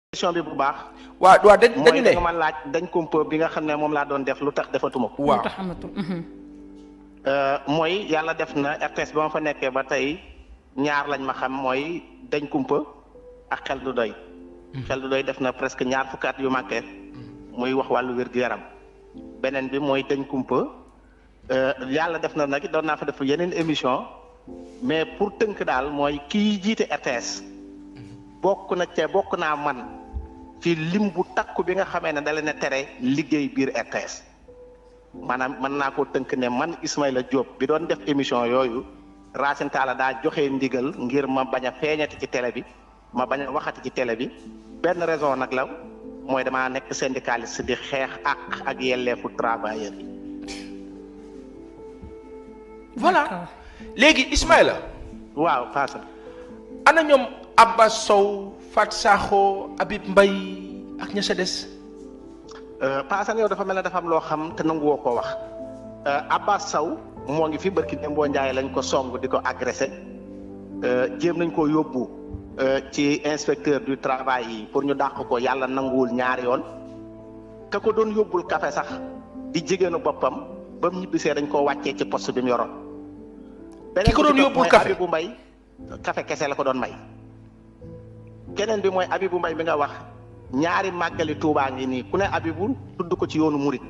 question bi bu baax. waaw dañu ne mooy ma laaj dañ kumpa bi nga xam ne moom laa doon def lu tax defatuma ko. waaw mooy yàlla def na RTS ba ma fa nekkee ba tey ñaar lañ ma xam mooy dañ kumpa ak xel du doy. xel du doy def na presque ñaar fukki at yu màggee muy wax wàllu wér-gu-yaram beneen bi mooy dañ kumpa yàlla def na nag doon naa fa def yeneen émission mais pour tënk daal mooy kii jiite RTS bokk naa man ci lim bu takku bi nga xamee ne da leen a tere liggéey biir RTS maanaam mën naa koo tënk ne man Ismaïla Diop bi doon def émission yooyu Racine Talla daa joxe ndigal ngir ma bañ a feeñati ci télé bi ma bañ a waxati ci télé bi benn raison nag la mooy damaa nekk syndicaliste di xeex ak yelleefu travailleur yi. voilà léegi Ismaïla. waaw Fassal. ana ñoom Abbas Sow Fat Sakho Habib Mbaye ak ña sa des. Fassal yow dafa mel ne dafa am loo xam te nanguwoo ko wax Abbas Sow moo ngi fi barki Dembo Ndiaye lañ ko song di ko agressé jéem nañ koo yóbbu ci inspecteur du travail yi pour ñu dàq ko yàlla nanguwul ñaari yoon ka ko doon yóbbul café sax di jigéenu boppam ba mu ñibbisee dañ koo wàccee ci poste bi mu yoroon. ki ko doon yóbbul café Abibou Mbaye café kese la ko doon may. keneen bi mooy Abibou Mbaye bi nga wax ñaari màggali Tuubaa ngi nii ku ne Abibou tudd ko ci yoonu murit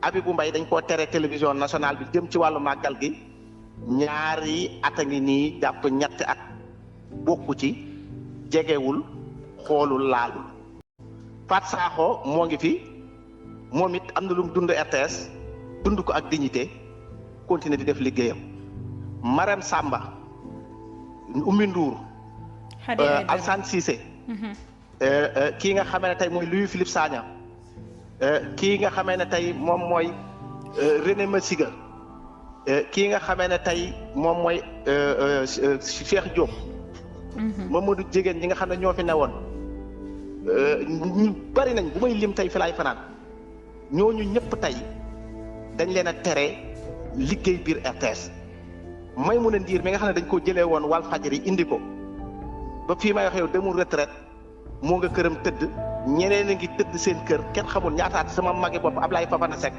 Abibou Mbaye dañ koo tere télévision nationale bi jëm ci wàllu màggal gi ñaari at a ngi nii jàpp ñetti at bokku ci jegewul xoolul laalul. Fat Sakho moo ngi fi moom it am na lu mu dund RTS dund ko ak dignité continuer di def liggéeyam. Marème Samba Oumy Ndour Alsane Cissé kii nga xamee ne tey mooy Louis Philippe Sagna kii nga xamee ne tey moom mooy René Massiga kii nga xamee ne tey moom mooy Cheikh Diop Mamadou Jigéen ñi nga xam ne ñoo fi newoon ñu bari nañ bu may lim tey fi laay fanaan ñooñu ñëpp tey dañ leen a tere liggéey biir RTS Maïmouna Ndir mi nga xam ne dañ ko jëlee woon Walfadjri indi ko ba fii may wax yow demul retraite moo nga këram tëdd ñeneen a ngi tëdd seen kër kenn xamul ñaataat sama magi bopp Ablaye Fafana Seck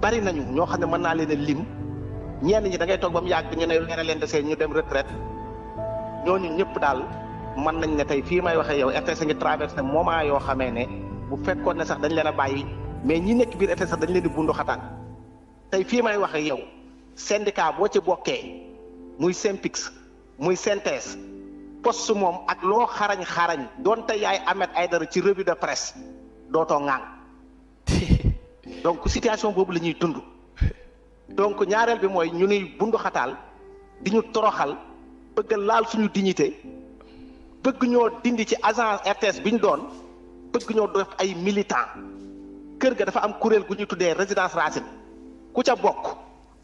bari nañu ñoo xam ne mën naa leen a lim ñenn ñi da ngay toog ba mu yàgg ñu ne leen desee ñu dem retraite ñooñu ñëpp daal mën nañ ne tey fii may waxee yow RTS a ngi traversé moment yoo xamee ne bu fekkoon ne sax dañ leen a bàyyi mais ñi nekk biir RTS sax dañ leen di bundu xataan tey fii may waxee yow syndicat boo ci bokkee muy SYNPICS muy SYNTES poste moom ak loo xarañ doonte yaay Ahmed Aïdara ci revue de presse dootoo ŋàng donc situation boobu la ñuy dund donc ñaareel bi mooy ñu nuy bundu xataal di ñu toroxal bëgg laal suñu dignité bëgg ñoo dindi ci agence RTS bi ñu doon bëgg ñoo def ay militant kër ga dafa am kuréel gu ñuy tuddee résidence Racine ku ca bokk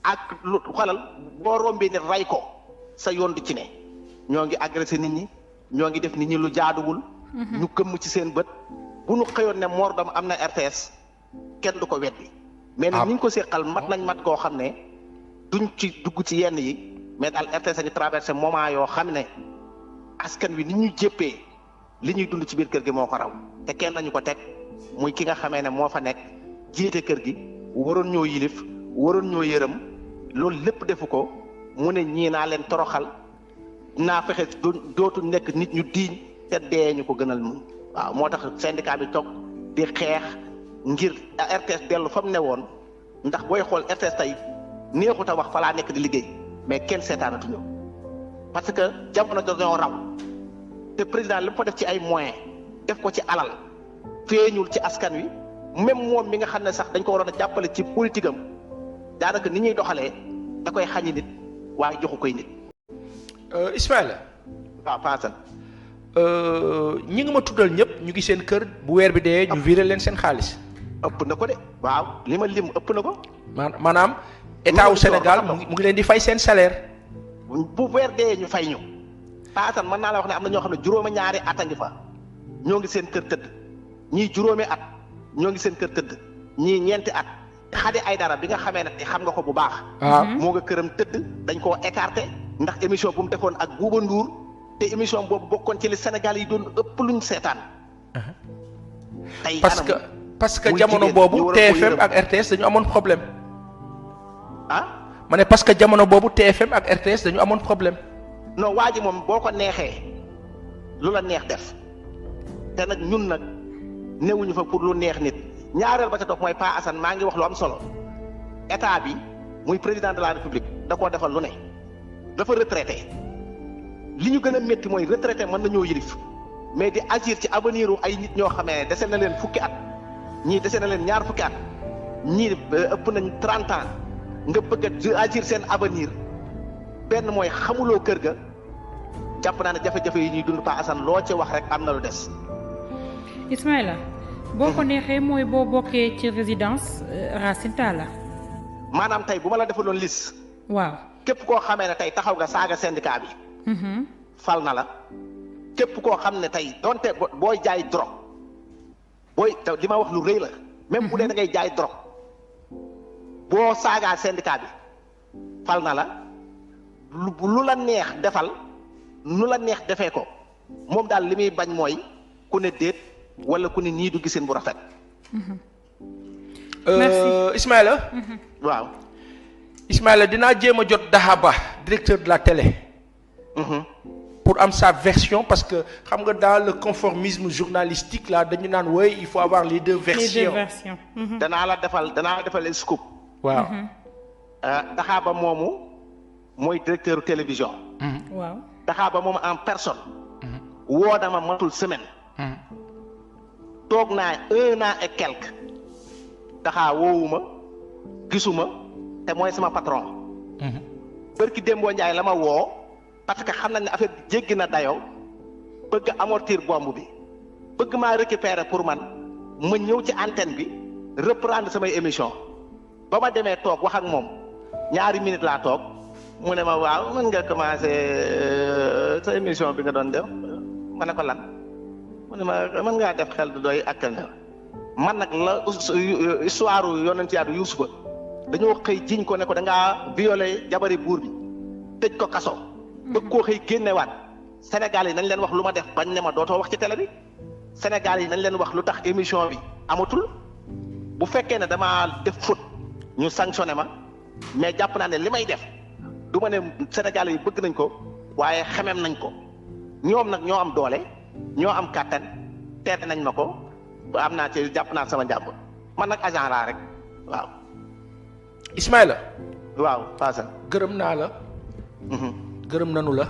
ak lu xolal boo rombee nit ray ko sa yoon du ci ne ñoo ngi agressé nit ñi ñoo ngi def nit ñi lu jaaduwul ñu këmm ci seen bët bu ñu xëyoon ne Mor Dam am na RTS kenn du ko weddi mais nag ñi ngi ko séqal mat nañ mat koo xam ne duñ ci dugg ci yenn yi mais daal RTS a ngi traversé moment yoo xam ne askan wi ni ñu jéppee li ñuy dund ci biir kër gi moo ko raw te kenn nañu ko teg muy ki nga xamee ne moo fa nekk jiite kër gi waroon ñoo yilif waroon ñoo yërëm loolu lépp defu ko mu ne ñii naa leen toroxal naa fexe dootu nekk nit ñu diiñ te dee ñu ko gënal mu waaw moo tax syndicat bi toog di xeex ngir RTS dellu fa mu ne woon ndax booy xool RTS tey neexut a wax fa laa nekk di liggéey mais kenn seetaanatuñu parce que jamono dañoo raw te président li mu fa def ci ay moyens def ko ci alal feeñul ci askan wi même moom mi nga xam ne sax dañ ko waroon a jàppale ci politique am daanaka ni ñuy doxalee da koy xañi nit waaye joxu koy nit. Ismaïla. waaw Fassal. ñi nga ma tuddal ñëpp ñu ngi seen kër bu weer bi dee ñu viré leen seen xaalis. ëpp na ko de waaw li ma lim ëpp na ko. maanaam état wu Sénégal mu ngi leen di fay seen salaire. bu weer dee ñu fay ñu. Fassal mën naa la wax ne am na ñoo xam ne juróomi ñaari at a ngi fa ñoo ngi seen kër tëdd ñii juróomi at ñoo ngi seen kër tëdd ñii ñeenti at. Xadi Aïdara bi nga xamee ne xam nga ko bu baax. moo nga këram tëdd dañ koo écarté ndax émission bu mu defoon ak Bouba Ndour te émission boobu bokkoon ci li Sénégal yi doon ëpp luñ seetaan tey parce que jamono boobu TFM ak RTS dañu amoon problème. ma ne parce que jamono boobu TFM ak RTS dañu amoon problème. non waa ji moom boo ko neexee lu la neex def te nag ñun nag newuñu fa pour lu neex nit ñaareel ba ca toog mooy Pa Assane maa ngi wax lu am solo état bi muy président de la république da koo defal lu ne dafa retraité li ñu gën a métti mooy retraité mën nañoo yilif mais di agir ci avenir u ay nit ñoo xamee dese na leen fukki at ñii dese na leen ñaar fukki at ñii ëpp nañ 30 ans nga bëgg a agir seen avenir benn mooy xamuloo kër ga jàpp naa ne jafe-jafe yi ñuy dund Pa Assane loo ci wax rek am na lu des. Ismaïla boo ko neexee mooy boo bokkee ci résidence Racine Talla. maanaam tey bu ma la defaloon liste. waaw képp koo xamee ne tey taxaw nga saaga syndicat bi. fal na la. képp koo xam ne tey donte booy jaay drogue booy li ma wax lu rëy la. même bu dee da ngay jaay drogue boo saagaa syndicat bi fal na la lu la neex defal nu la neex defee ko moom daal li muy bañ mooy ku ne déet wala ku ne nii du gisin bu rafet. merci Ismaïla. waaw. Ismaïla dinaa jéem a jot Dahaba directeur de la télé. pour am sa version parce que xam nga dans le conformisme journalistique là dañu naan woy il faut avoir les deux versions. danaa la defal scoop. waaw. Dahaba moomu mooy directeur télévision. waaw. Dahaba moomu en personne. woo na ma matul semaine. toog naa 1 an et quelque. Daxa woowuma gisuma te mooy sama patron. bërki Dembo Ndiaye la ma woo. parce que xam nañ ne affaire bi jéggi na dayoo bëgg amortir bombe bi bëgg maa récupérer pour man ma ñëw ci antenne bi reprendre samay émission ba ma demee toog wax ak moom ñaari minutes laa toog mu ne ma waaw mën nga commencer sa émission bi nga doon def ma ne ko lan mu ne ma mën ngaa def xel du doy ak man nag la histoire yonent Yàlla Yuusufa dañoo xëy jiñ ko ne ko da ngaa violé jabari buur bi tëj ko kaso bëgg koo xëy génnewaat Sénégal yi nañ leen wax lu ma def bañ ne ma dootoo wax ci télé bi Sénégal yi nañ leen wax lu tax émission bi amatul bu fekkee ne damaa def faute ñu sanctionné ma mais jàpp naa ne li may def du ma ne Sénégal yi bëgg nañ ko waaye xemem nañ ko ñoom nag ñoo am doole ñoo am kàttan teete nañ ma ko ba am naa ci jàpp naa sama njàmb man nag agent laa rek waaw. Ismaïla. waaw Fassane. gërëm naa la. gërëm nanu la.